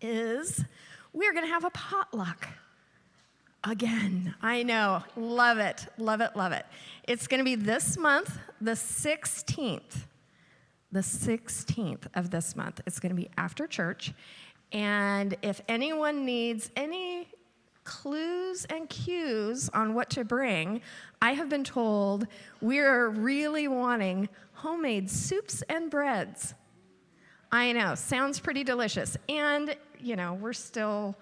is we're going to have a potluck again. I know. Love it. Love it. Love it. It's going to be this month, the 16th. The 16th of this month. It's going to be after church. And if anyone needs any clues and cues on what to bring, I have been told we're really wanting homemade soups and breads. I know, sounds pretty delicious. And, we're still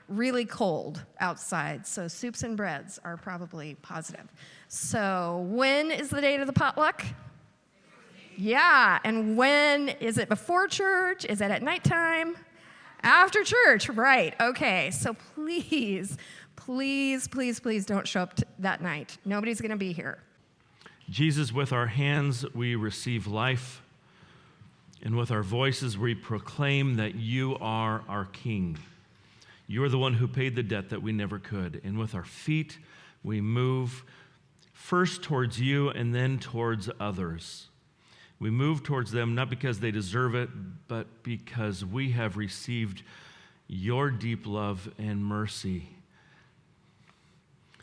really cold outside, so soups and breads are probably positive. So when is the date of the potluck? Yeah, and when is it? Before church? Is it at nighttime? After church, right. Okay, so please don't show up that night. Nobody's going to be here. Jesus, with our hands we receive life, and with our voices we proclaim that you are our King. You are the one who paid the debt that we never could. And with our feet we move first towards you and then towards others. We move towards them not because they deserve it, but because we have received your deep love and mercy.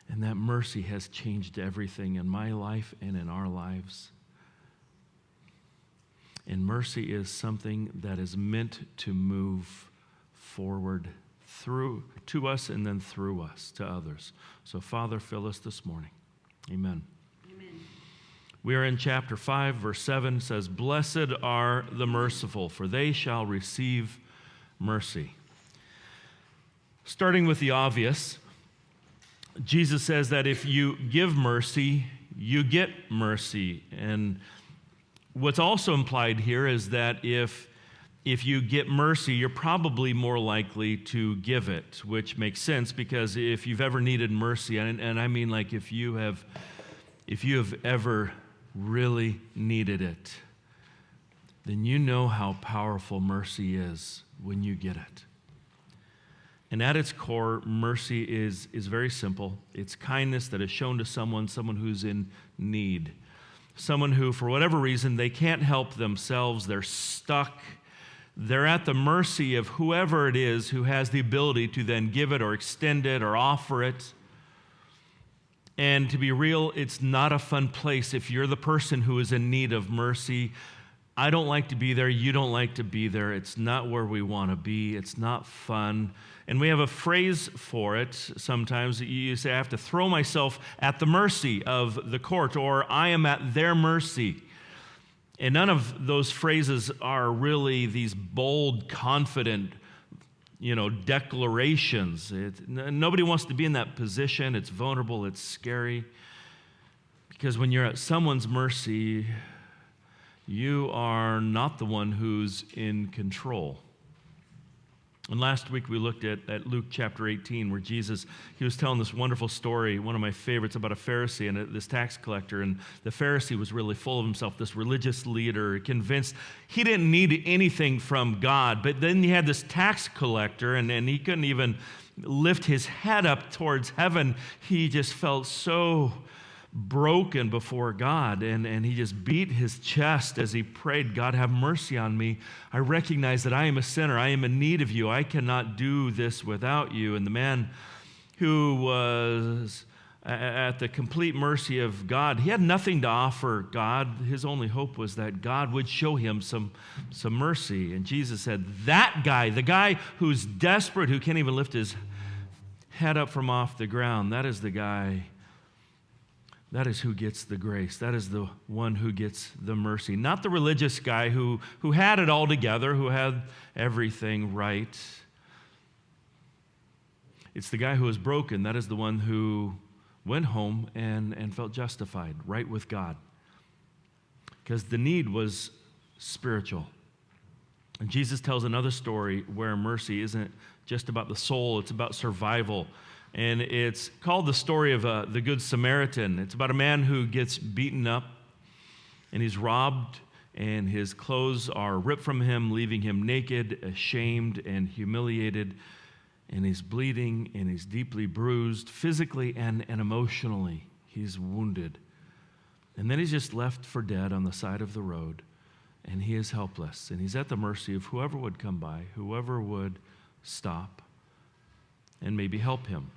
And that mercy has changed everything in my life and in our lives. And mercy is something that is meant to move forward through to us and then through us to others. So, Father, fill us this morning. Amen. We are in chapter 5, verse 7, says, "Blessed are the merciful, for they shall receive mercy." Starting with the obvious, Jesus says that if you give mercy, you get mercy. And what's also implied here is that if you get mercy, you're probably more likely to give it, which makes sense because if you've ever needed mercy, and I mean like if you have ever really needed it, then you know how powerful mercy is when you get it. And at its core, mercy is very simple. It's kindness that is shown to someone who's in need. Someone who, for whatever reason, they can't help themselves. They're stuck. They're at the mercy of whoever it is who has the ability to then give it or extend it or offer it. And to be real, it's not a fun place if you're the person who is in need of mercy. I don't like to be there. You don't like to be there. It's not where we want to be. It's not fun. And we have a phrase for it sometimes. You say, I have to throw myself at the mercy of the court, or I am at their mercy. And none of those phrases are really these bold, confident, declarations. Nobody wants to be in that position. It's vulnerable. It's scary. Because when you're at someone's mercy, you are not the one who's in control. And last week we looked at Luke chapter 18 where Jesus, he was telling this wonderful story, one of my favorites, about a Pharisee and this tax collector. And the Pharisee was really full of himself, this religious leader, convinced he didn't need anything from God. But then you had this tax collector and he couldn't even lift his head up towards heaven. He just felt so broken before God, and he just beat his chest as he prayed, God, have mercy on me. I recognize that I am a sinner. I am in need of you. I cannot do this without you. And the man who was at the complete mercy of God, he had nothing to offer God. His only hope was that God would show him some mercy. And Jesus said, that guy, the guy who's desperate, who can't even lift his head up from off the ground, that is the guy. That is who gets the grace. That is the one who gets the mercy. Not the religious guy who had it all together, who had everything right. It's the guy who is broken. That is the one who went home and felt justified, right with God. Because the need was spiritual. And Jesus tells another story where mercy isn't just about the soul, it's about survival. And it's called the story of the Good Samaritan. It's about a man who gets beaten up, and he's robbed, and his clothes are ripped from him, leaving him naked, ashamed, and humiliated. And he's bleeding, and he's deeply bruised, physically and emotionally. He's wounded. And then he's just left for dead on the side of the road, and he is helpless. And he's at the mercy of whoever would come by, whoever would stop and maybe help him.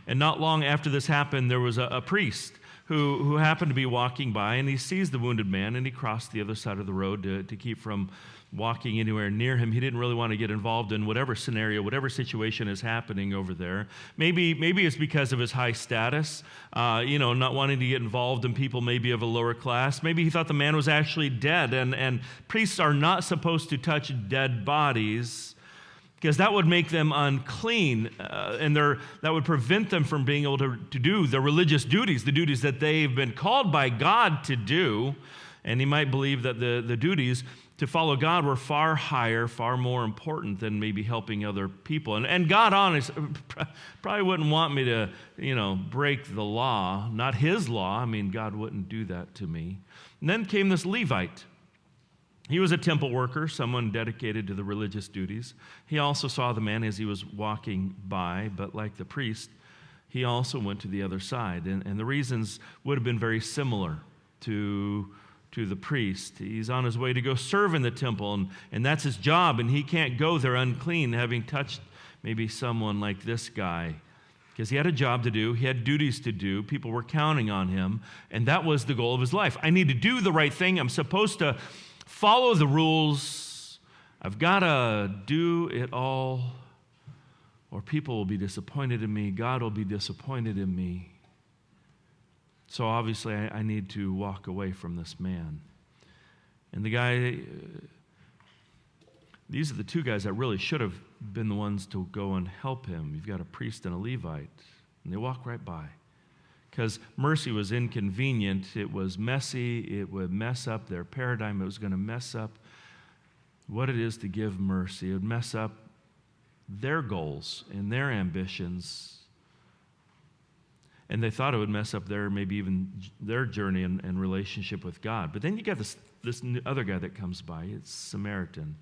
And not long after this happened, there was a priest who happened to be walking by, and he sees the wounded man, and he crossed the other side of the road to keep from walking anywhere near him. He didn't really want to get involved in whatever scenario, whatever situation is happening over there. Maybe it's because of his high status, not wanting to get involved in people maybe of a lower class. Maybe he thought the man was actually dead, and priests are not supposed to touch dead bodies because that would make them unclean, and that would prevent them from being able to do their religious duties, the duties that they've been called by God to do. And he might believe that the duties to follow God were far higher, far more important than maybe helping other people. And God, honestly, probably wouldn't want me to, break the law, not his law. I mean, God wouldn't do that to me. And then came this Levite. He was a temple worker, someone dedicated to the religious duties. He also saw the man as he was walking by, but like the priest, he also went to the other side. And the reasons would have been very similar to the priest. He's on his way to go serve in the temple, and that's his job, and he can't go there unclean, having touched maybe someone like this guy, because he had a job to do, he had duties to do, people were counting on him, and that was the goal of his life. I need to do the right thing, I'm supposed to follow the rules, I've got to do it all, or people will be disappointed in me, God will be disappointed in me. So obviously, I need to walk away from this man. And the guy, these are the two guys that really should have been the ones to go and help him. You've got a priest and a Levite, and they walk right by. Because mercy was inconvenient, it was messy, it would mess up their paradigm, it was going to mess up what it is to give mercy. It would mess up their goals and their ambitions. And they thought it would mess up maybe even their journey and relationship with God. But then you got this other guy that comes by. It's Samaritan.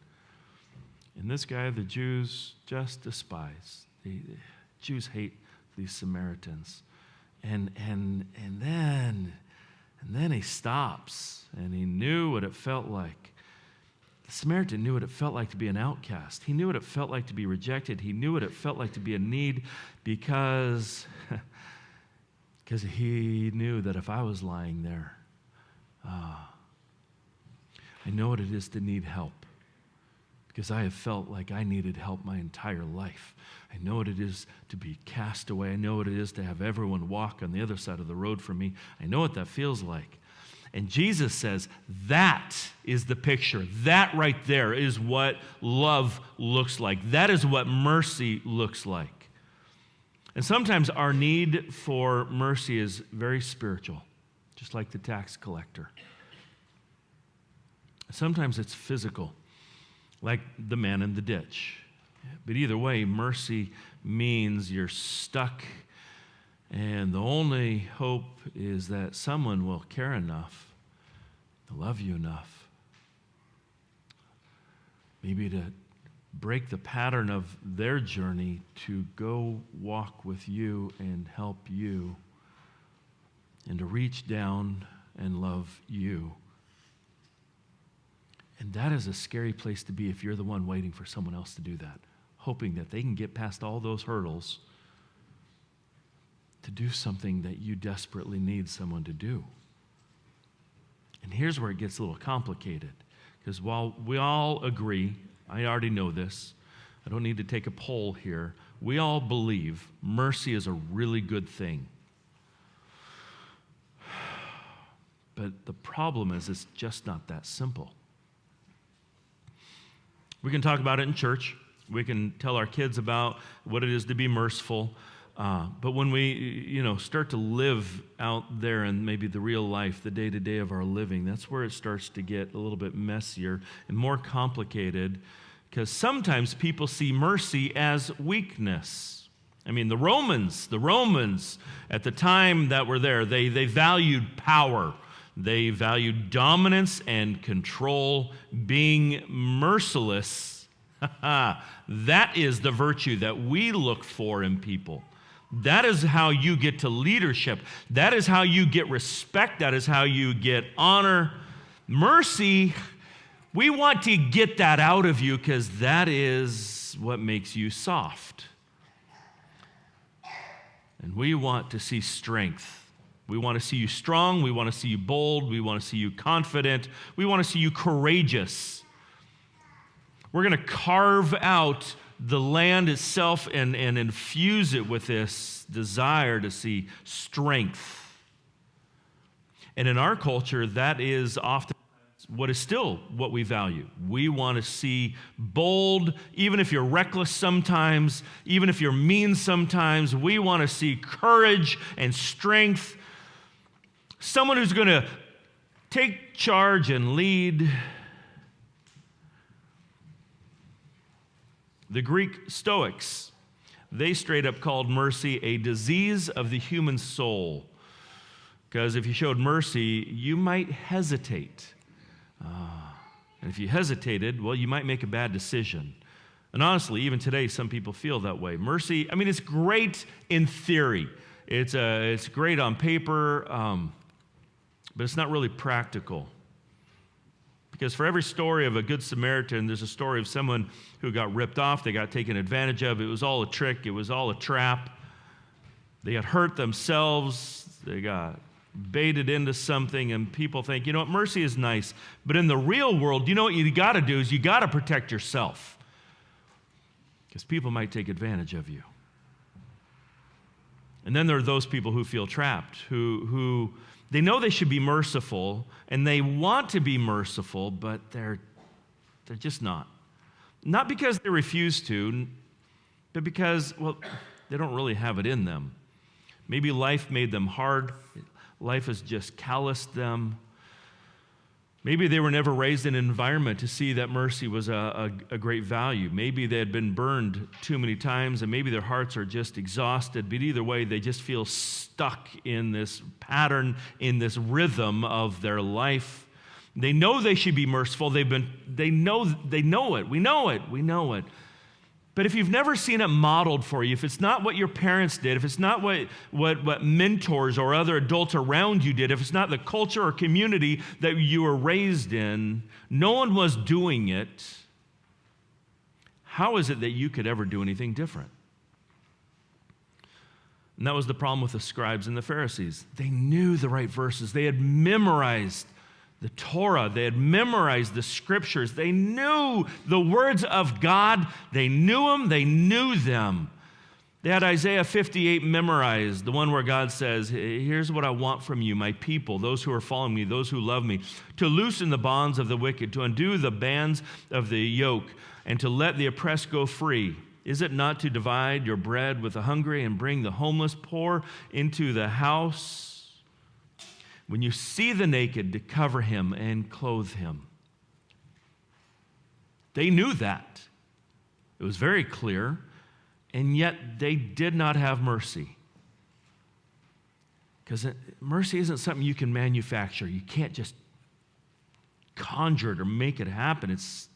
And this guy, the Jews just despise. The Jews hate these Samaritans. And then he stops, and he knew what it felt like. The Samaritan knew what it felt like to be an outcast. He knew what it felt like to be rejected. He knew what it felt like to be in need because he knew that if I was lying there, I know what it is to need help, because I have felt like I needed help my entire life. I know what it is to be cast away. I know what it is to have everyone walk on the other side of the road from me. I know what that feels like. And Jesus says that is the picture. That right there is what love looks like. That is what mercy looks like. And sometimes our need for mercy is very spiritual, just like the tax collector. Sometimes it's physical, like the man in the ditch. But either way, mercy means you're stuck, and the only hope is that someone will care enough to love you enough, maybe to break the pattern of their journey to go walk with you and help you, and to reach down and love you. And that is a scary place to be if you're the one waiting for someone else to do that, hoping that they can get past all those hurdles to do something that you desperately need someone to do. And here's where it gets a little complicated, because while we all agree, I already know this, I don't need to take a poll here, we all believe mercy is a really good thing. But the problem is it's just not that simple. We can talk about it in church. We can tell our kids about what it is to be merciful. But when we, start to live out there in maybe the real life, the day-to-day of our living, that's where it starts to get a little bit messier and more complicated, because sometimes people see mercy as weakness. I mean, the Romans at the time that were there, they valued power. They valued dominance and control, being merciless. That is the virtue that we look for in people. That is how you get to leadership. That is how you get respect. That is how you get honor. Mercy, we want to get that out of you because that is what makes you soft. And we want to see strength. We want to see you strong. We want to see you bold. We want to see you confident. We want to see you courageous. We're going to carve out the land itself and infuse it with this desire to see strength. And in our culture, that is often what is still what we value. We want to see bold, even if you're reckless sometimes, even if you're mean sometimes, we want to see courage and strength. Someone who's going to take charge and lead. The Greek Stoics, they straight up called mercy a disease of the human soul. Because if you showed mercy, you might hesitate. And if you hesitated, well, you might make a bad decision. And honestly, even today, some people feel that way. Mercy, I mean, it's great in theory. It's great on paper, but it's not really practical. Because for every story of a good Samaritan, there's a story of someone who got ripped off, they got taken advantage of. It was all a trick, it was all a trap. They got hurt themselves, they got baited into something, and people think, you know what, mercy is nice. But in the real world, you know what you got to do is you got to protect yourself. Because people might take advantage of you. And then there are those people who feel trapped, who they know they should be merciful, and they want to be merciful, but they're just not. Not because they refuse to, but because, well, they don't really have it in them. Maybe life made them hard. Life has just calloused them. Maybe they were never raised in an environment to see that mercy was a great value. Maybe they had been burned too many times, and maybe their hearts are just exhausted. But either way, they just feel stuck in this pattern, in this rhythm of their life. They know they should be merciful. They know it. We know it. But if you've never seen it modeled for you, if it's not what your parents did, if it's not what mentors or other adults around you did, if it's not the culture or community that you were raised in, no one was doing it, how is it that you could ever do anything different? And that was the problem with the scribes and the Pharisees. They knew the right verses. They had memorized the Torah, they had memorized the scriptures. They knew the words of God. They knew them. They knew them. They had Isaiah 58 memorized, the one where God says, here's what I want from you, my people, those who are following me, those who love me, to loosen the bonds of the wicked, to undo the bands of the yoke, and to let the oppressed go free. Is it not to divide your bread with the hungry and bring the homeless poor into the house? When you see the naked, to cover him and clothe him. They knew that. It was very clear, and yet they did not have mercy. Because mercy isn't something you can manufacture. You can't just conjure it or make it happen. It's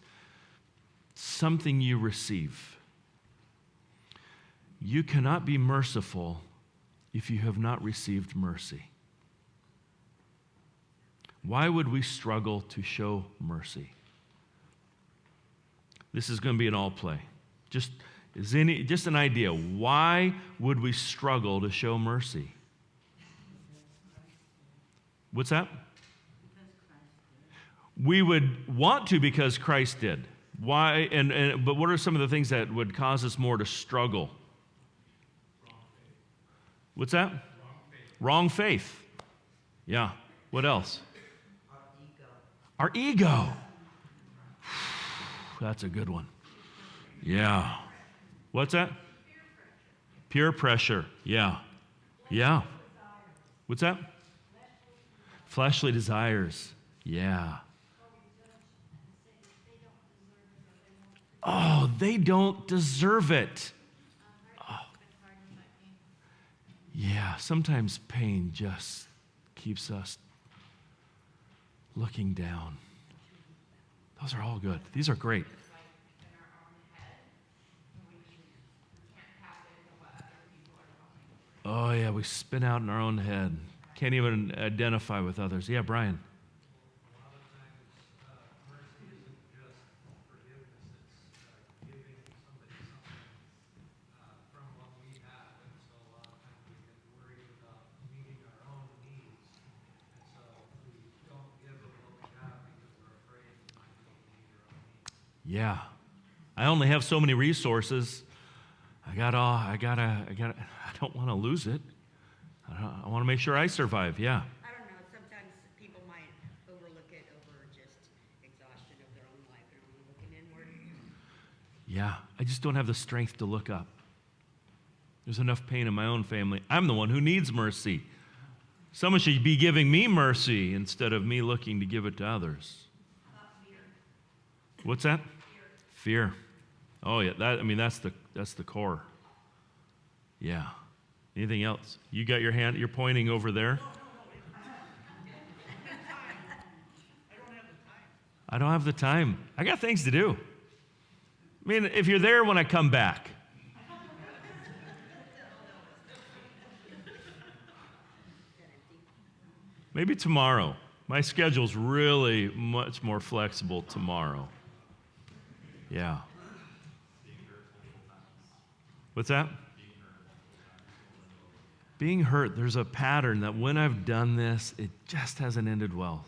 something you receive. You cannot be merciful if you have not received mercy. Why would we struggle to show mercy? This is going to be an all play. Just an idea. Why would we struggle to show mercy? What's that? We would want to because Christ did. Why? But what are some of the things that would cause us more to struggle? What's that? Wrong faith. Yeah. What else? Our ego. That's a good one. Yeah. What's that? Peer pressure. Yeah. Yeah. What's that? Fleshly desires. Yeah. Oh, they don't deserve it. Oh. Yeah, sometimes pain just keeps us looking down. Those are all good. These are great. Oh, yeah, we spin out in our own head. Can't even identify with others. Yeah, Brian. Yeah. I only have so many resources. I don't want to lose it. I want to make sure I survive. Yeah. I don't know, sometimes people might overlook it over just exhaustion of their own life and only looking inward. Yeah. I just don't have the strength to look up. There's enough pain in my own family. I'm the one who needs mercy. Someone should be giving me mercy instead of me looking to give it to others. Fear. What's that? Fear. Oh yeah, that's the core. Yeah. Anything else? You got your hand, you're pointing over there? I don't have the time. I got things to do. I mean, if you're there when I come back. Maybe tomorrow. My schedule's really much more flexible tomorrow. Yeah. What's that? Being hurt, there's a pattern that when I've done this, it just hasn't ended well.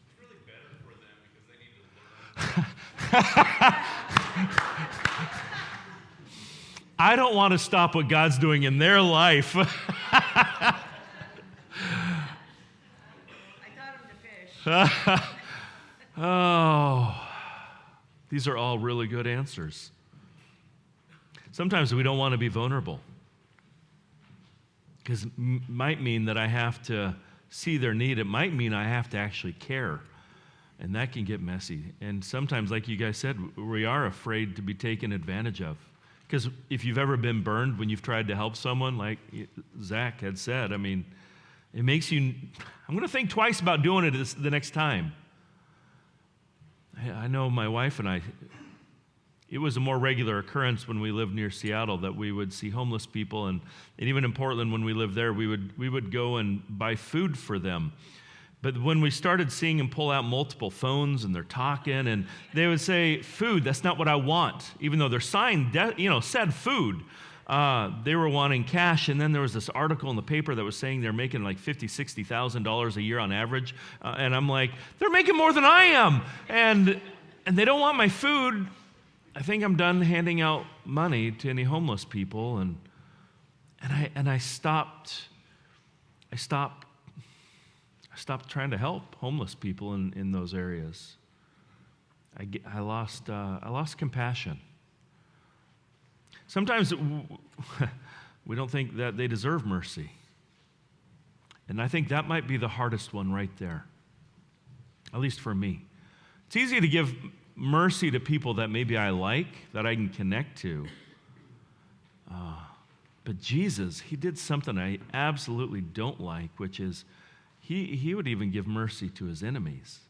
It's really better for them because they need to learn. I don't want to stop what God's doing in their life. I taught him to fish. Oh, these are all really good answers. Sometimes we don't want to be vulnerable because it might mean that I have to see their need. It might mean I have to actually care, and that can get messy. And sometimes, like you guys said, we are afraid to be taken advantage of. Because if you've ever been burned when you've tried to help someone, like Zach had said, I mean, it makes you, I'm going to think twice about doing it the next time. I know my wife and I, it was a more regular occurrence when we lived near Seattle that we would see homeless people, and even in Portland when we lived there, we would go and buy food for them. But when we started seeing them pull out multiple phones and they're talking, and they would say, "Food, that's not what I want," even though their sign said food. They were wanting cash, and then there was this article in the paper that was saying they're making like $50,000, $60,000 a year on average, and I'm like, they're making more than I am, and they don't want my food. I think I'm done handing out money to any homeless people, and I stopped trying to help homeless people in those areas. I lost compassion. Sometimes we don't think that they deserve mercy. And I think that might be the hardest one right there, at least for me. It's easy to give mercy to people that maybe I like, that I can connect to. But Jesus, he did something I absolutely don't like, which is he would even give mercy to his enemies.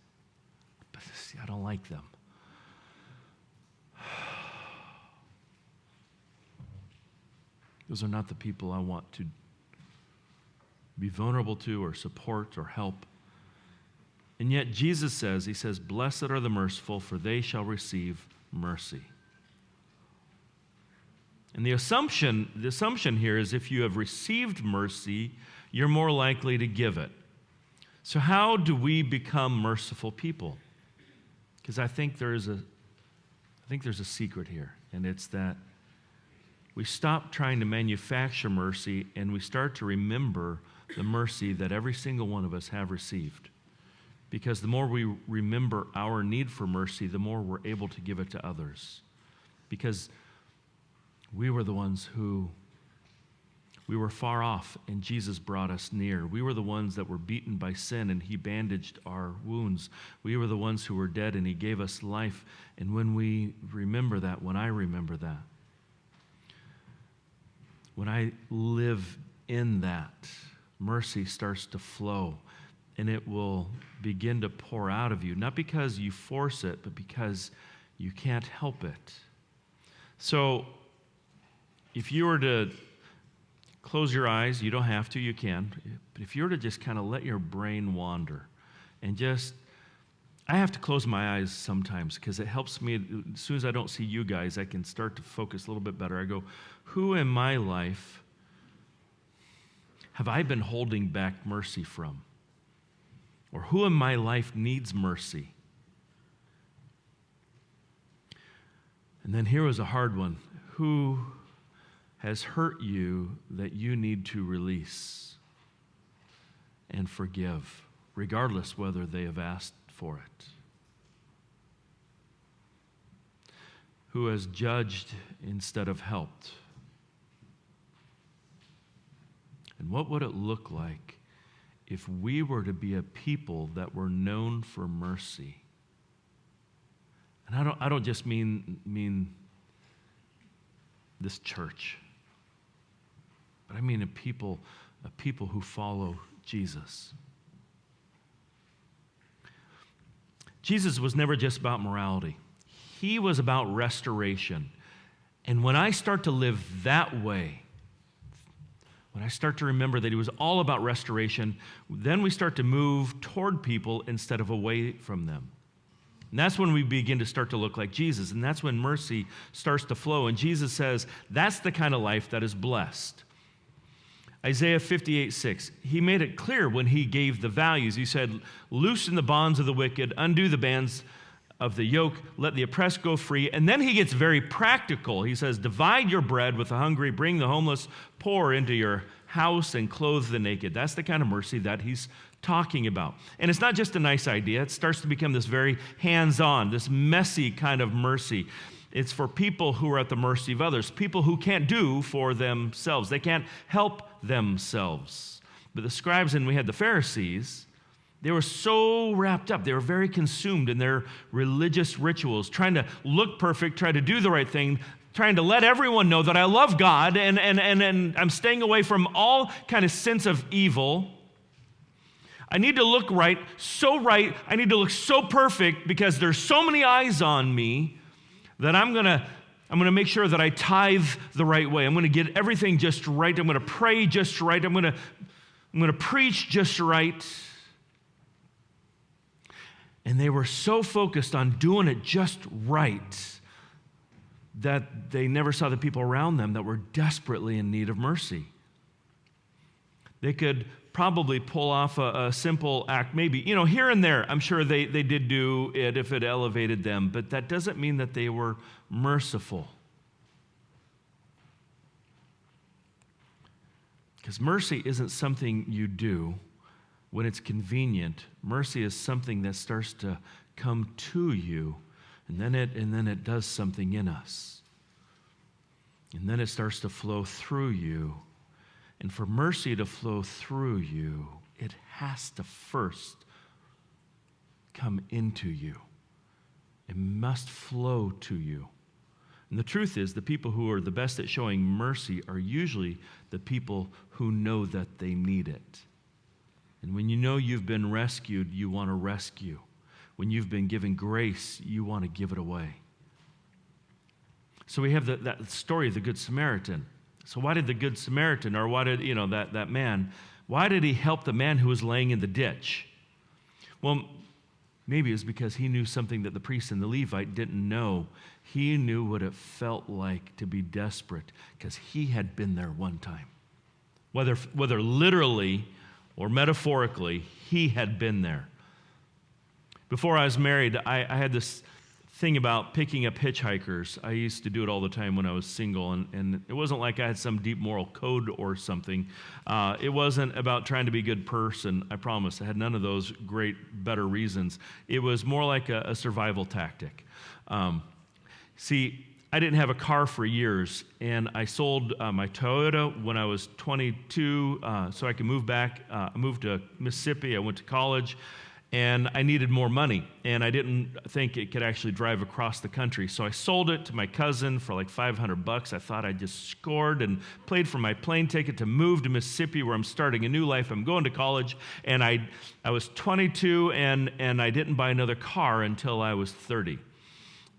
But see, I don't like them. Those are not the people I want to be vulnerable to or support or help. And yet Jesus says, he says, "Blessed are the merciful, for they shall receive mercy." And the assumption here is if you have received mercy, you're more likely to give it. So how do we become merciful people? Because I think there's a secret here, and it's that we stop trying to manufacture mercy and we start to remember the mercy that every single one of us have received. Because the more we remember our need for mercy, the more we're able to give it to others. Because we were the ones who, we were far off and Jesus brought us near. We were the ones that were beaten by sin and he bandaged our wounds. We were the ones who were dead and he gave us life. And when we remember that, when I remember that, when I live in that, mercy starts to flow and it will begin to pour out of you, not because you force it, but because you can't help it. So if you were to close your eyes, you don't have to, you can, but if you were to just kind of let your brain wander and just, I have to close my eyes sometimes because it helps me. As soon as I don't see you guys, I can start to focus a little bit better. I go, who in my life have I been holding back mercy from? Or who in my life needs mercy? then here was a hard one. Who has hurt you that you need to release and forgive, regardless whether they have asked for it? Who has judged instead of helped? And what would it look like if we were to be a people that were known for mercy? And I don't just mean this church, but I mean a people who follow Jesus. Jesus was never just about morality. He was about restoration. And when I start to live that way, when I start to remember that he was all about restoration, then we start to move toward people instead of away from them. And that's when we begin to start to look like Jesus. And that's when mercy starts to flow. And Jesus says, that's the kind of life that is blessed. Isaiah 58:6, he made it clear when he gave the values. He said, loosen the bonds of the wicked, undo the bands of the yoke, let the oppressed go free. And then he gets very practical. He says, divide your bread with the hungry, bring the homeless poor into your house, and clothe the naked. That's the kind of mercy that he's talking about. And it's not just a nice idea. It starts to become this very hands-on, this messy kind of mercy. It's for people who are at the mercy of others, people who can't do for themselves. They can't help themselves. But the scribes, and we had the Pharisees, they were so wrapped up. They were very consumed in their religious rituals, trying to look perfect, trying to do the right thing, trying to let everyone know that I love God and I'm staying away from all kind of sense of evil. I need to look right. I need to look so perfect because there's so many eyes on me that I'm going to make sure that I tithe the right way. I'm going to get everything just right. I'm going to pray just right. I'm going to preach just right. And they were so focused on doing it just right that they never saw the people around them that were desperately in need of mercy. They could probably pull off a simple act, maybe, here and there. I'm sure they did do it if it elevated them, but that doesn't mean that they were merciful. Because mercy isn't something you do when it's convenient. Mercy is something that starts to come to you, and then it does something in us. And then it starts to flow through you. And for mercy to flow through you, it has to first come into you. It must flow to you. And the truth is, the people who are the best at showing mercy are usually the people who know that they need it. And when you know you've been rescued, you want to rescue. When you've been given grace, you want to give it away. So we have that story of the Good Samaritan. So why did the Good Samaritan, or why did, that man, why did he help the man who was laying in the ditch? Well, maybe it's because he knew something that the priest and the Levite didn't know. He knew what it felt like to be desperate because he had been there one time. Whether literally or metaphorically, he had been there. Before I was married, I had this thing about picking up hitchhikers. I used to do it all the time when I was single, and it wasn't like I had some deep moral code or something. It wasn't about trying to be a good person, I promise. I had none of those better reasons. It was more like a survival tactic. See, I didn't have a car for years, and I sold my Toyota when I was 22 so I could move back. I moved to Mississippi. I went to college, and I needed more money, and I didn't think it could actually drive across the country. So I sold it to my cousin for like $500. I thought I just scored and paid for my plane ticket to move to Mississippi, where I'm starting a new life. I'm going to college, and I was 22, and I didn't buy another car until I was 30.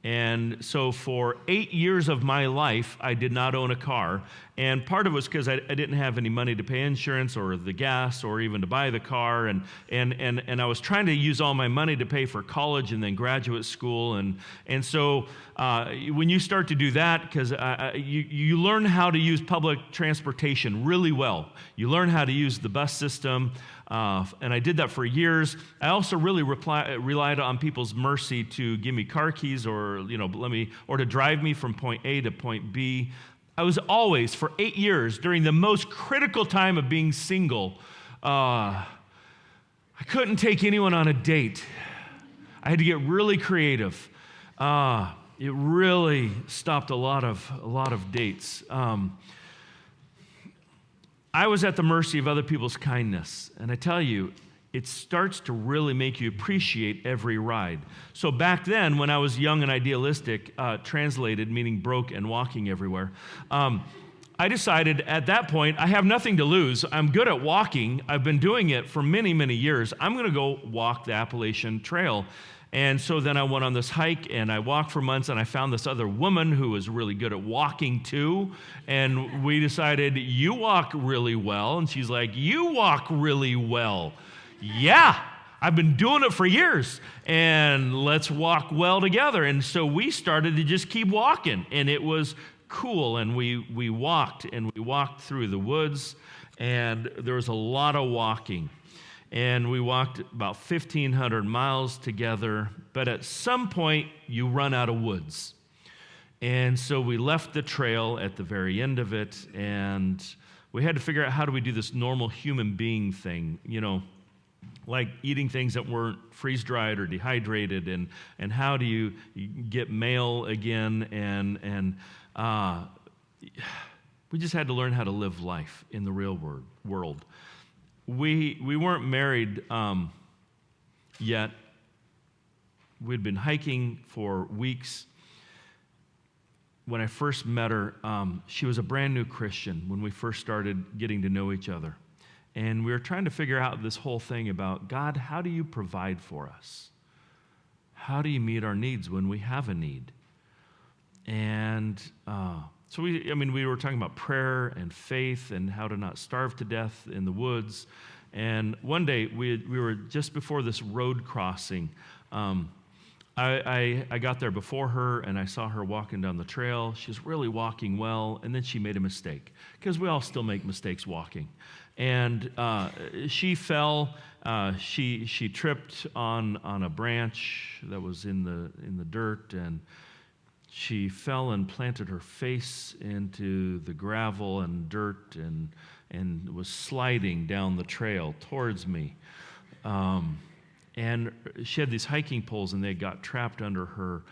And so for 8 years of my life, I did not own a car. And part of it was because I didn't have any money to pay insurance or the gas or even to buy the car. And I was trying to use all my money to pay for college and then graduate school. And so when you start to do that, because you learn how to use public transportation really well. You learn how to use the bus system. And I did that for years. I also really relied on people's mercy to give me car keys or to drive me from point A to point B. I was always, for 8 years, during the most critical time of being single, I couldn't take anyone on a date. I had to get really creative. It really stopped a lot of dates. I was at the mercy of other people's kindness. And I tell you, it starts to really make you appreciate every ride. So back then, when I was young and idealistic, translated, meaning broke and walking everywhere, I decided at that point, I have nothing to lose. I'm good at walking. I've been doing it for many, many years. I'm going to go walk the Appalachian Trail. And so then I went on this hike, and I walked for months, and I found this other woman who was really good at walking too. And we decided, you walk really well. And she's like, you walk really well. Yeah, I've been doing it for years, and let's walk well together. And so we started to just keep walking, and it was cool. And we walked through the woods, and there was a lot of walking. And we walked about 1,500 miles together, but at some point, you run out of woods. And so we left the trail at the very end of it, and we had to figure out how do we do this normal human being thing, like eating things that weren't freeze-dried or dehydrated, and how do you get mail again, and we just had to learn how to live life in the real world. We weren't married yet. We'd been hiking for weeks. When I first met her, she was a brand new Christian when we first started getting to know each other. And we were trying to figure out this whole thing about, God, how do you provide for us? How do you meet our needs when we have a need? And so we were talking about prayer and faith and how to not starve to death in the woods. And one day, we were just before this road crossing. I got there before her, and I saw her walking down the trail. She was really walking well, and then she made a mistake, because we all still make mistakes walking. And she fell. She tripped on a branch that was in the dirt, and she fell and planted her face into the gravel and dirt and was sliding down the trail towards me. And she had these hiking poles, and they got trapped under her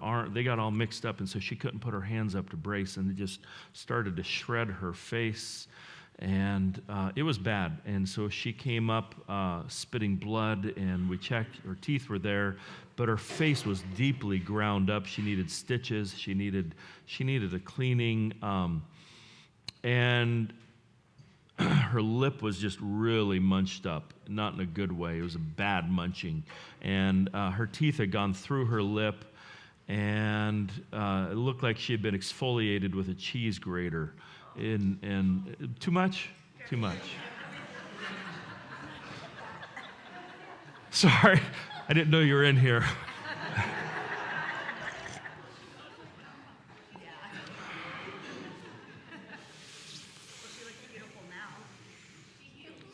arm. They got all mixed up, and so she couldn't put her hands up to brace, and it just started to shred her face. And it was bad. And so she came up spitting blood, and we checked. Her teeth were there, but her face was deeply ground up. She needed stitches. She needed a cleaning. And her lip was just really munched up, not in a good way. It was a bad munching. And her teeth had gone through her lip, and it looked like she had been exfoliated with a cheese grater. And too much? Too much. Sorry, I didn't know you were in here.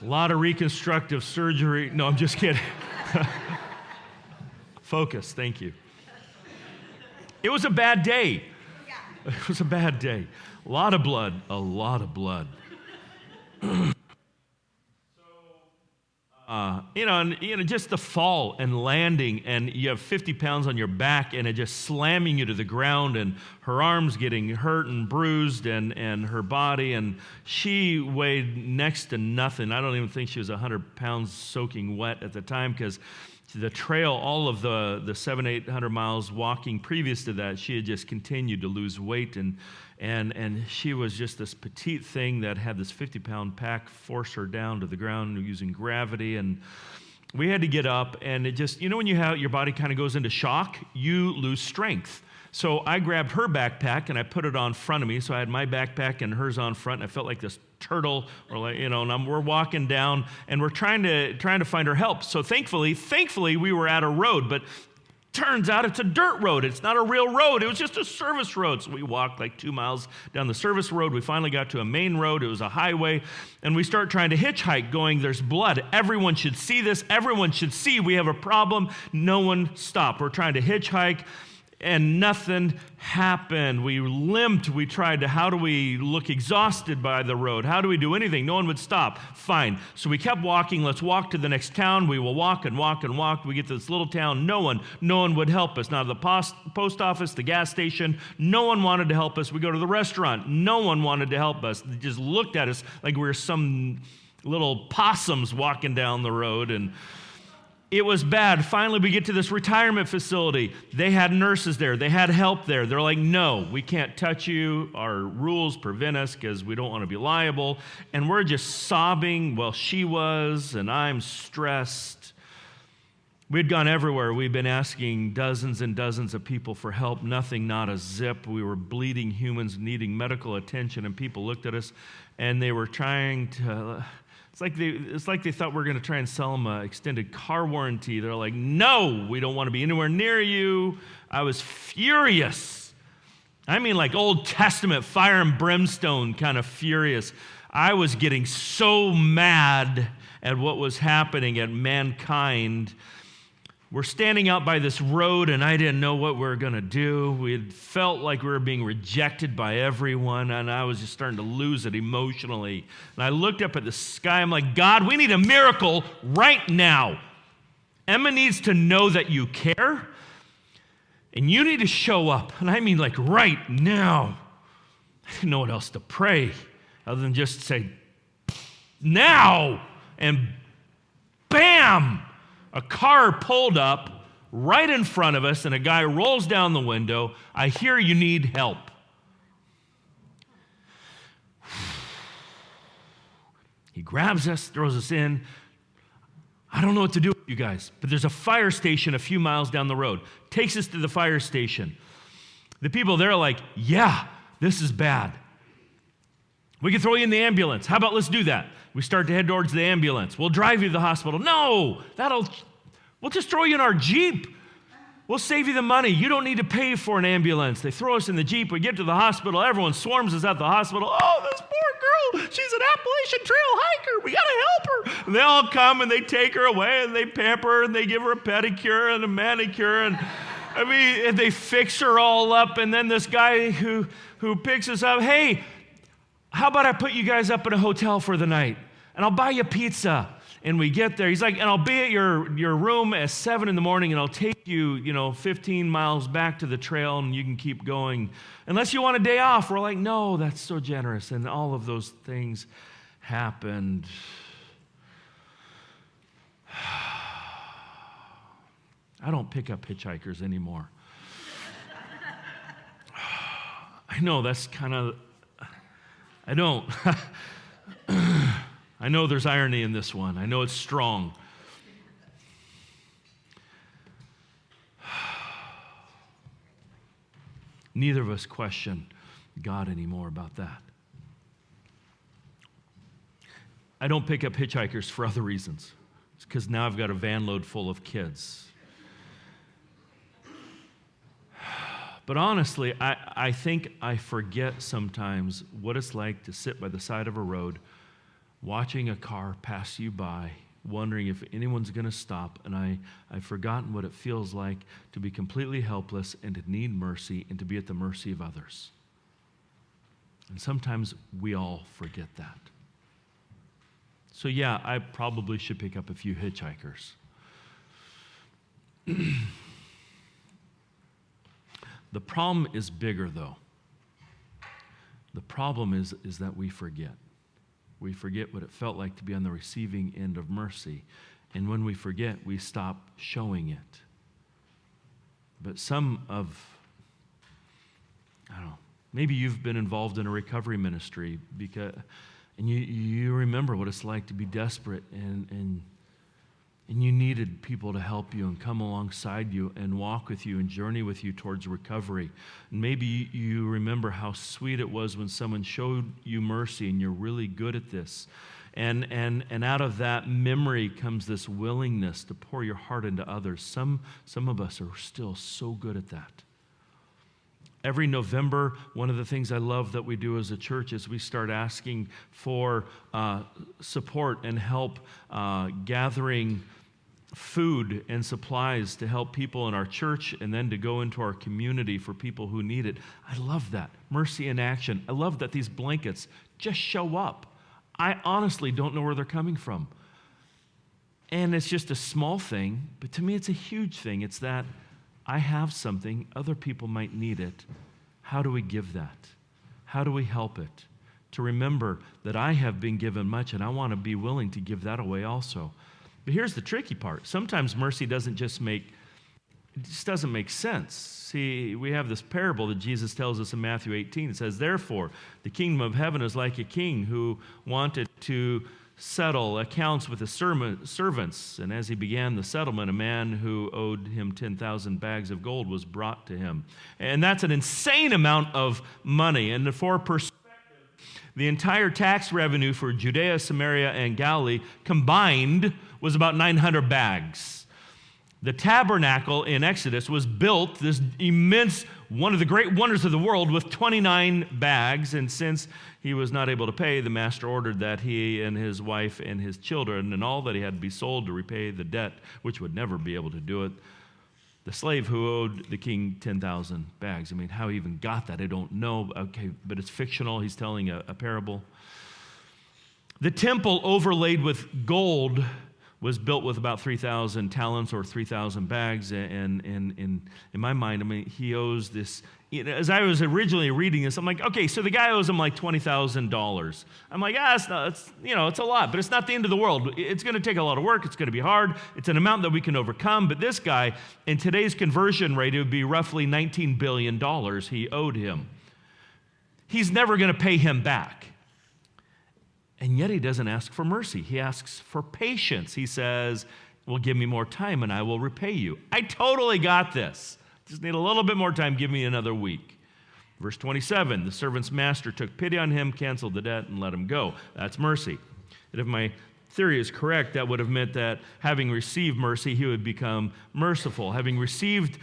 A lot of reconstructive surgery. No, I'm just kidding. Focus, thank you. It was a bad day. It was a bad day. A lot of blood. Just the fall and landing, and you have 50 pounds on your back, and it just slamming you to the ground, and her arms getting hurt and bruised, and her body, and she weighed next to nothing. I don't even think she was 100 pounds soaking wet at the time, because the trail, all of the 700-800 miles walking previous to that, she had just continued to lose weight, and she was just this petite thing that had this 50-pound pack force her down to the ground using gravity, and we had to get up, and it just, when your body kind of goes into shock, you lose strength. So I grabbed her backpack and I put it on front of me. So I had my backpack and hers on front, and I felt like this turtle, and we're walking down, and we're trying to find her help. So thankfully, we were at a road, but turns out it's a dirt road. It's not a real road. It was just a service road. So we walked like 2 miles down the service road. We finally got to a main road. It was a highway. And we start trying to hitchhike, going, there's blood. Everyone should see this. Everyone should see we have a problem. No one stopped. We're trying to hitchhike, and nothing happened. We limped. We tried to, how do we look exhausted by the road? How do we do anything? No one would stop. Fine. So we kept walking. Let's walk to the next town. We will walk and walk and walk. We get to this little town. No one would help us. Not the post office, the gas station. No one wanted to help us. We go to the restaurant. No one wanted to help us. They just looked at us like we were some little possums walking down the road, and it was bad. Finally, we get to this retirement facility. They had nurses there. They had help there. They're like, no, we can't touch you. Our rules prevent us because we don't want to be liable. And we're just sobbing. Well, she was, and I'm stressed. We'd gone everywhere. We'd been asking dozens and dozens of people for help. Nothing, not a zip. We were bleeding humans needing medical attention, and people looked at us, and they were trying to... It's like they thought we were going to try and sell them an extended car warranty. They're like, no, we don't want to be anywhere near you. I was furious. I mean, like Old Testament fire and brimstone kind of furious. I was getting so mad at what was happening, at mankind. We're standing out by this road, and I didn't know what we were going to do. We had felt like we were being rejected by everyone, and I was just starting to lose it emotionally. And I looked up at the sky. I'm like, God, we need a miracle right now. Emma needs to know that you care, and you need to show up. And I mean like right now. I didn't know what else to pray other than just say, now, and bam! A car pulled up right in front of us, and a guy rolls down the window. I hear you need help. He grabs us, throws us in. I don't know what to do with you guys, but there's a fire station a few miles down the road. Takes us to the fire station. The people there are like, yeah, this is bad. We can throw you in the ambulance. How about let's do that? We start to head towards the ambulance. We'll drive you to the hospital. No, we'll just throw you in our Jeep. We'll save you the money. You don't need to pay for an ambulance. They throw us in the Jeep. We get to the hospital. Everyone swarms us at the hospital. Oh, this poor girl. She's an Appalachian Trail hiker. We got to help her. And they all come, and they take her away, and they pamper her, and they give her a pedicure and a manicure. And I mean, they fix her all up. And then this guy who picks us up, hey, how about I put you guys up in a hotel for the night, and I'll buy you pizza. And we get there. He's like, and I'll be at your room at 7 in the morning, and I'll take you, 15 miles back to the trail, and you can keep going. Unless you want a day off. We're like, no, that's so generous. And all of those things happened. I don't pick up hitchhikers anymore. I know that's kind of... I don't. I know there's irony in this one. I know it's strong. Neither of us question God anymore about that. I don't pick up hitchhikers for other reasons. It's because now I've got a van load full of kids. But honestly, I think I forget sometimes what it's like to sit by the side of a road, watching a car pass you by, wondering if anyone's going to stop, and I've forgotten what it feels like to be completely helpless and to need mercy and to be at the mercy of others. And sometimes we all forget that. So yeah, I probably should pick up a few hitchhikers. The problem is bigger, though. The problem is that we forget. We forget what it felt like to be on the receiving end of mercy. And when we forget, we stop showing it. But maybe you've been involved in a recovery ministry and you remember what it's like to be desperate and and you needed people to help you and come alongside you and walk with you and journey with you towards recovery. And maybe you remember how sweet it was when someone showed you mercy, and you're really good at this. And out of that memory comes this willingness to pour your heart into others. Some of us are still so good at that. Every November, one of the things I love that we do as a church is we start asking for support and help gathering food and supplies to help people in our church and then to go into our community for people who need it. I love that. Mercy in action. I love that these blankets just show up. I honestly don't know where they're coming from. And it's just a small thing, but to me it's a huge thing. It's that I have something, other people might need it. How do we give that? How do we help it? To remember that I have been given much and I want to be willing to give that away also. But here's the tricky part. Sometimes mercy doesn't just make sense. See, we have this parable that Jesus tells us in Matthew 18. It says, therefore, the kingdom of heaven is like a king who wanted to settle accounts with his servants. And as he began the settlement, a man who owed him 10,000 bags of gold was brought to him. And that's an insane amount of money. And for perspective, the entire tax revenue for Judea, Samaria, and Galilee combined was about 900 bags. The tabernacle in Exodus was built, this immense, one of the great wonders of the world, with 29 bags. And since he was not able to pay, the master ordered that he and his wife and his children and all that he had to be sold to repay the debt, which would never be able to do it. The slave who owed the king 10,000 bags. I mean, how he even got that, I don't know. Okay, but it's fictional. He's telling a parable. The temple overlaid with gold was built with about 3,000 talents or 3,000 bags. And in my mind, I mean, he owes this. As I was originally reading this, I'm like, okay, so the guy owes him like $20,000. I'm like, it's a lot, but it's not the end of the world. It's going to take a lot of work. It's going to be hard. It's an amount that we can overcome. But this guy, in today's conversion rate, it would be roughly $19 billion he owed him. He's never going to pay him back. And yet he doesn't ask for mercy. He asks for patience. He says, well, give me more time and I will repay you. I totally got this. Just need a little bit more time. Give me another week. Verse 27, the servant's master took pity on him, canceled the debt, and let him go. That's mercy. And if my theory is correct, that would have meant that having received mercy, he would become merciful. Having received,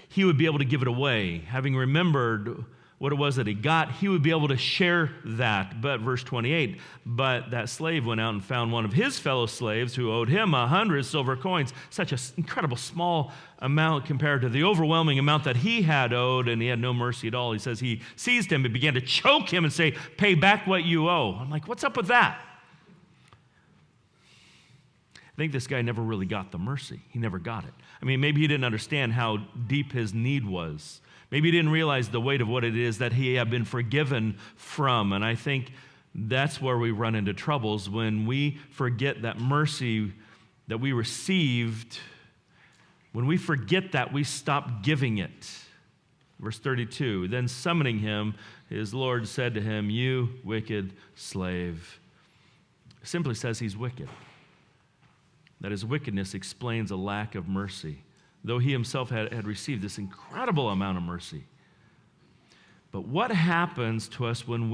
he would be able to give it away. Having remembered what it was that he got, he would be able to share that. But verse 28, but that slave went out and found one of his fellow slaves who owed him 100 silver coins, such an incredible small amount compared to the overwhelming amount that he had owed, and he had no mercy at all. He says he seized him and began to choke him and say, pay back what you owe. I'm like, what's up with that? I think this guy never really got the mercy. He never got it. I mean, maybe he didn't understand how deep his need was. Maybe he didn't realize the weight of what it is that he had been forgiven from. And I think that's where we run into troubles, when we forget that mercy that we received. When we forget that, we stop giving it. Verse 32, then summoning him, his Lord said to him, you wicked slave. It simply says he's wicked. That his wickedness explains a lack of mercy, though he himself had received this incredible amount of mercy. But what happens to us when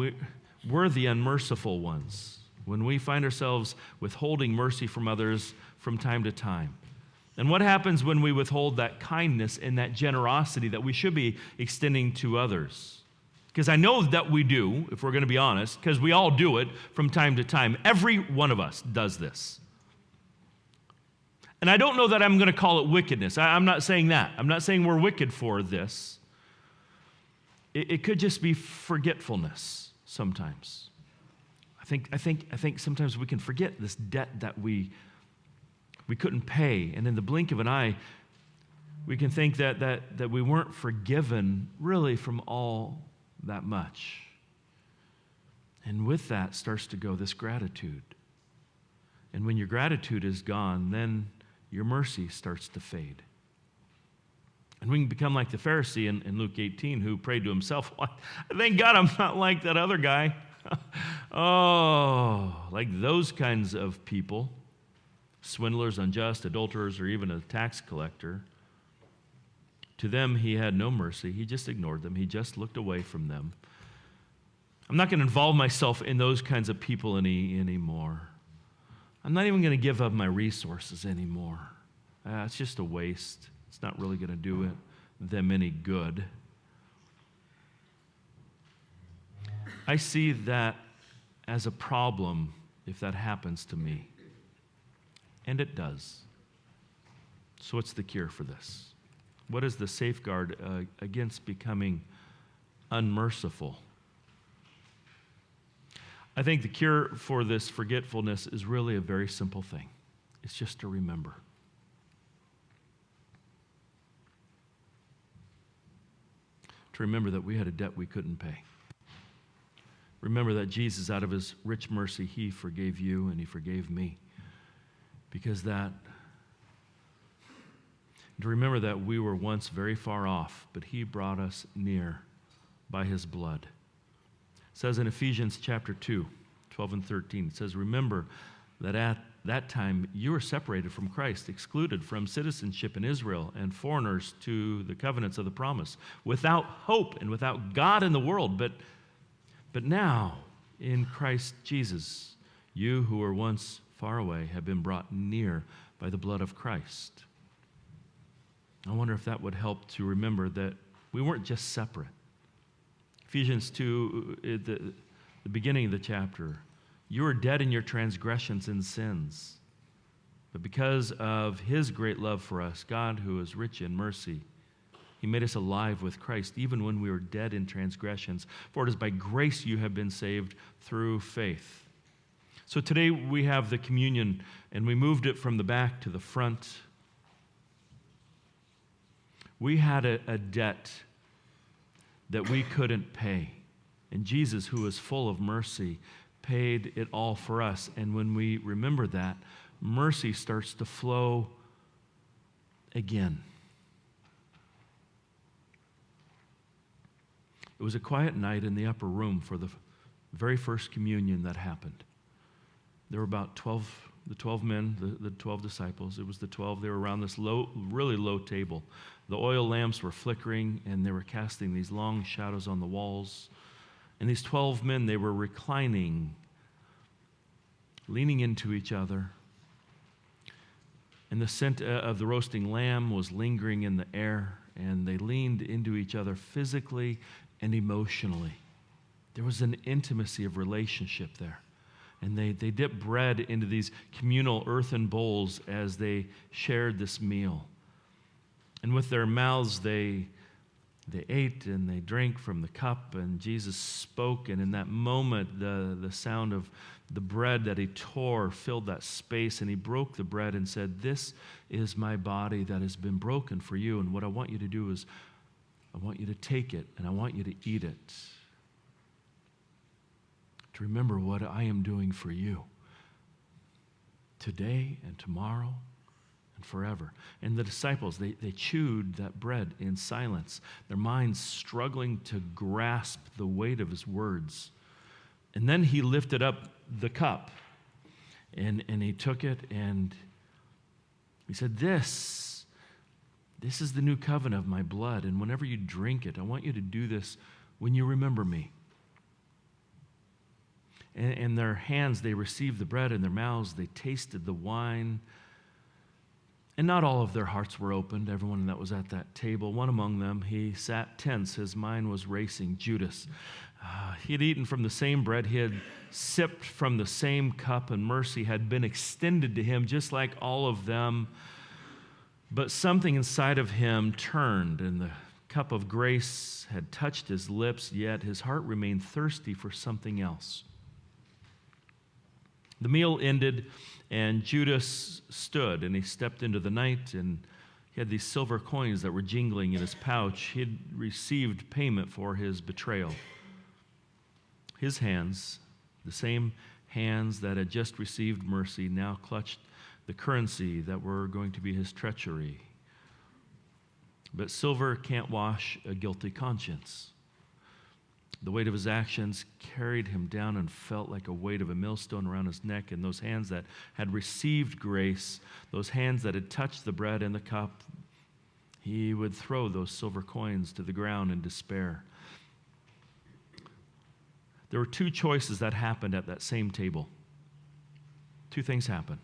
we're the unmerciful ones, when we find ourselves withholding mercy from others from time to time? And what happens when we withhold that kindness and that generosity that we should be extending to others? Because I know that we do, if we're going to be honest, because we all do it from time to time. Every one of us does this. And I don't know that I'm going to call it wickedness. I'm not saying that. I'm not saying we're wicked for this. It could just be forgetfulness sometimes. I think sometimes we can forget this debt that we couldn't pay, and in the blink of an eye, we can think that we weren't forgiven really from all that much. And with that starts to go this gratitude. And when your gratitude is gone, then your mercy starts to fade. And we can become like the Pharisee in Luke 18 who prayed to himself, thank God I'm not like that other guy. Oh, like those kinds of people. swindlers, unjust, adulterers, or even a tax collector. To them, he had no mercy. He just ignored them. He just looked away from them. I'm not going to involve myself in those kinds of people anymore. I'm not even going to give up my resources anymore. It's just a waste. It's not really going to do them any good. I see that as a problem if that happens to me. And it does. So what's the cure for this? What is the safeguard against becoming unmerciful? I think the cure for this forgetfulness is really a very simple thing. It's just to remember. To remember that we had a debt we couldn't pay. Remember that Jesus, out of his rich mercy, he forgave you and he forgave me. Because to remember that we were once very far off, but he brought us near by his blood. It says in Ephesians chapter 2, 12 and 13, it says, remember that at that time you were separated from Christ, excluded from citizenship in Israel, and foreigners to the covenants of the promise, without hope and without God in the world. But now, in Christ Jesus, you who were once far away have been brought near by the blood of Christ. I wonder if that would help to remember that we weren't just separate. Ephesians 2, at the beginning of the chapter, you were dead in your transgressions and sins. But because of his great love for us, God, who is rich in mercy, he made us alive with Christ, even when we were dead in transgressions. For it is by grace you have been saved through faith. So today we have the communion, and we moved it from the back to the front. We had a debt that we couldn't pay. And Jesus, who is full of mercy, paid it all for us. And when we remember that, mercy starts to flow again. It was a quiet night in the upper room for the very first communion that happened. There were about 12 men, the 12 disciples. It was the 12. They were around this really low table. The oil lamps were flickering, and they were casting these long shadows on the walls. And these 12 men, they were reclining, leaning into each other. And the scent of the roasting lamb was lingering in the air, and they leaned into each other physically and emotionally. There was an intimacy of relationship there. And they dipped bread into these communal earthen bowls as they shared this meal. And with their mouths, they ate and they drank from the cup, and Jesus spoke, and in that moment, the sound of the bread that he tore filled that space, and he broke the bread and said, "This is my body that has been broken for you, and what I want you to do is I want you to take it, and I want you to eat it, to remember what I am doing for you today and tomorrow and forever." And the disciples, they chewed that bread in silence, their minds struggling to grasp the weight of his words. And then he lifted up the cup, and he took it, and he said, This is the new covenant of my blood, and whenever you drink it, I want you to do this when you remember me. And their hands, they received the bread, in their mouths, they tasted the wine. And not all of their hearts were opened, everyone that was at that table. One among them, he sat tense, his mind was racing, Judas. He had eaten from the same bread, he had sipped from the same cup, and mercy had been extended to him just like all of them. But something inside of him turned, and the cup of grace had touched his lips, yet his heart remained thirsty for something else. The meal ended, and Judas stood, and he stepped into the night, and he had these silver coins that were jingling in his pouch. He had received payment for his betrayal. His hands, the same hands that had just received mercy, now clutched the currency that were going to be his treachery. But silver can't wash a guilty conscience. The weight of his actions carried him down and felt like a weight of a millstone around his neck, and those hands that had received grace, those hands that had touched the bread and the cup, he would throw those silver coins to the ground in despair. There were two choices that happened at that same table. Two things happened.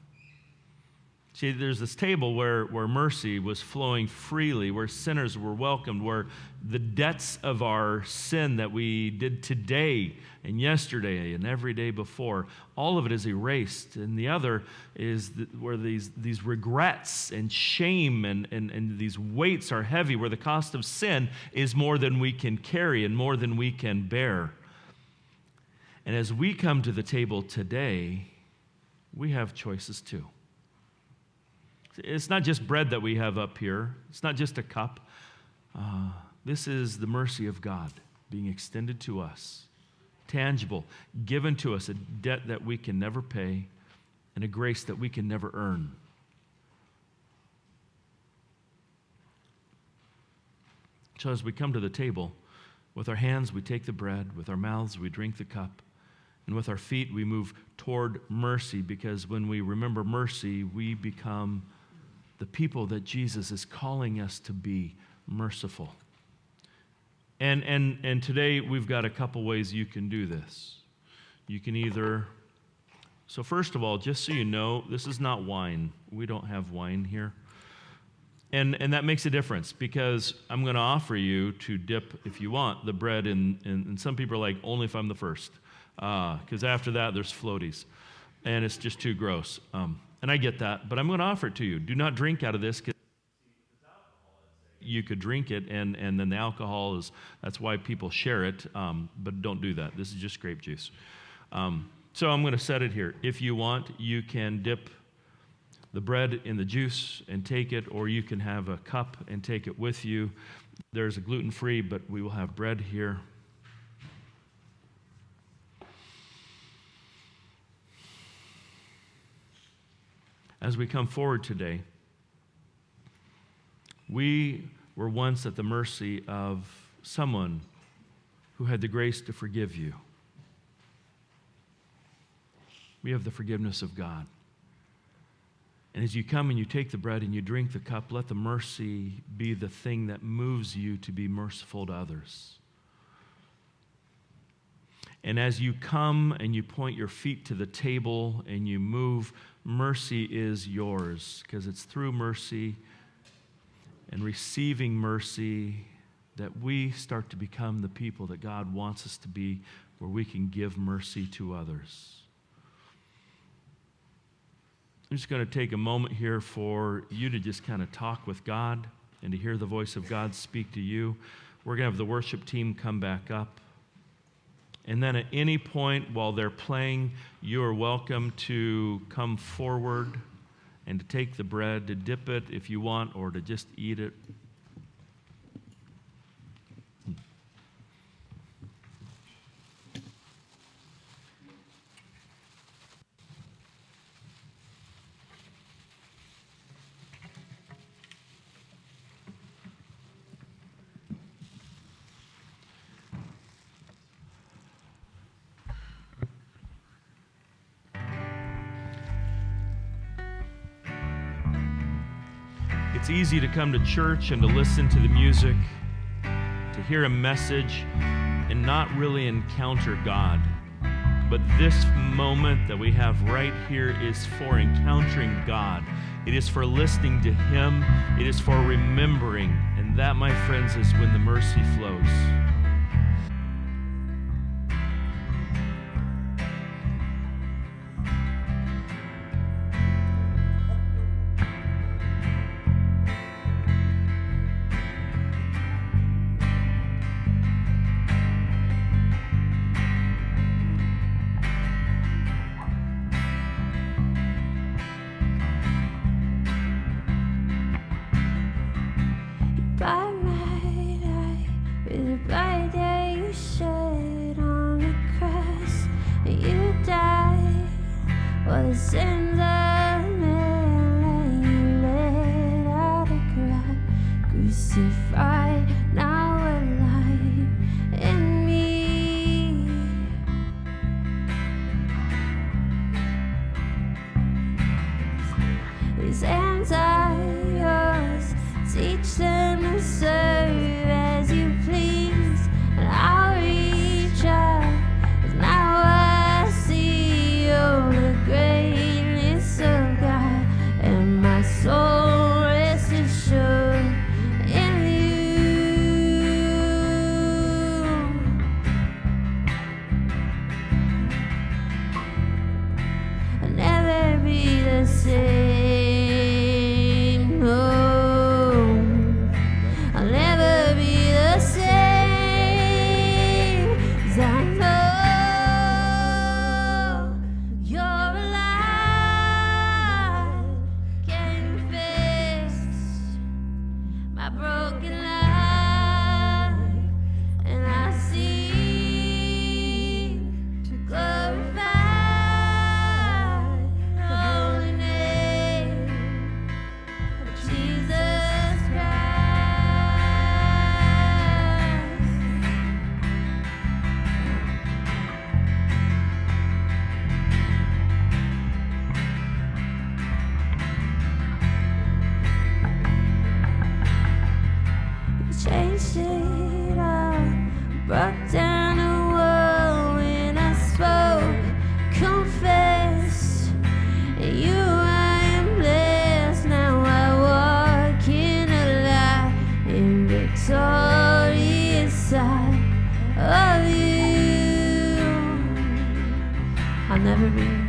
See, there's this table where mercy was flowing freely, where sinners were welcomed, where the debts of our sin that we did today and yesterday and every day before, all of it is erased. And the other is where these regrets and shame and these weights are heavy, where the cost of sin is more than we can carry and more than we can bear. And as we come to the table today, we have choices too. It's not just bread that we have up here. It's not just a cup. This is the mercy of God being extended to us, tangible, given to us, a debt that we can never pay and a grace that we can never earn. So as we come to the table, with our hands we take the bread, with our mouths we drink the cup, and with our feet we move toward mercy, because when we remember mercy, we become the people that Jesus is calling us to be, merciful. And today we've got a couple ways you can do this. You can either, so first of all, just so you know, this is not wine. We don't have wine here. And that makes a difference, because I'm going to offer you to dip, if you want, the bread in, and some people are like, only if I'm the first. Because after that, there's floaties. And it's just too gross. And I get that, but I'm going to offer it to you. Do not drink out of this, because you could drink it, and then the alcohol is, that's why people share it, but don't do that. This is just grape juice. So I'm going to set it here. If you want, you can dip the bread in the juice and take it, or you can have a cup and take it with you. There's a gluten-free, but we will have bread here. As we come forward today, we were once at the mercy of someone who had the grace to forgive you. We have the forgiveness of God. And as you come and you take the bread and you drink the cup, let the mercy be the thing that moves you to be merciful to others. And as you come and you point your feet to the table and you move, mercy is yours, because it's through mercy and receiving mercy that we start to become the people that God wants us to be, where we can give mercy to others. I'm just going to take a moment here for you to just kind of talk with God and to hear the voice of God speak to you. We're going to have the worship team come back up. And then at any point while they're playing, you are welcome to come forward and to take the bread, to dip it if you want, or to just eat it. It's easy to come to church and to listen to the music, to hear a message, and not really encounter God. But this moment that we have right here is for encountering God. It is for listening to Him. It is for remembering. And that, my friends, is when the mercy flows. By night, with a bright day you shed on the cross, and you died for the sins of men, and you let out a cry, crucified, now alive in me. broke down the wall when I spoke, confessed. You I am blessed. Now I walk in a light, in victorious sight of you. I'll never be